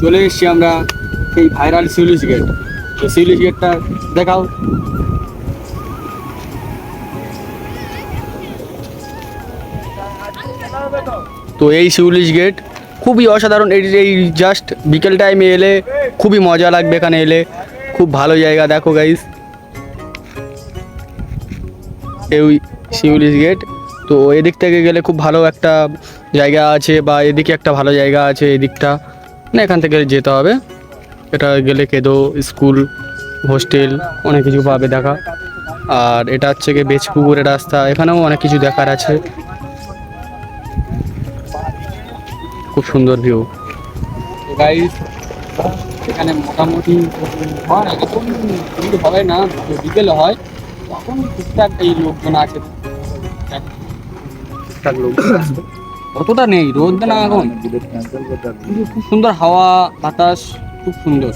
চলে এসেছি আমরা এই ভাইরাল শিউলিশ গেট। তো শিউলিশ গেটটা দেখাও। তো এই শিউলিশ গেট খুবই অসাধারণ। এই জাস্ট বিকেল টাইমে এলে খুবই মজা লাগবে, এখানে এলে খুব ভালো জায়গা। দেখো গাইস, এই শিউলিশ গেট। তো এদিক থেকে গেলে খুব ভালো একটা জায়গা আছে, বা এদিকে একটা ভালো জায়গা আছে এদিকটা, না এখান থেকে যেতে হবে। এটা গেলে কেদো স্কুল, হোস্টেল অনেক কিছু পাবে দেখা। আর এটা হচ্ছে গিয়ে বেচপুকুরের রাস্তা, এখানেও অনেক কিছু দেখার আছে। খুব সুন্দর ভিউ। তো গাইস, এখানে মোটামুটি হয় না, এখন কিন্তু হয় না, তো বিকেলে হয়, তখন টুকটাক এই লোকজন আছে, টুকটাক লোকজন আছে। অতটা নেই, রোদ না এখন, কিন্তু খুব সুন্দর হাওয়া বাতাস, খুব সুন্দর।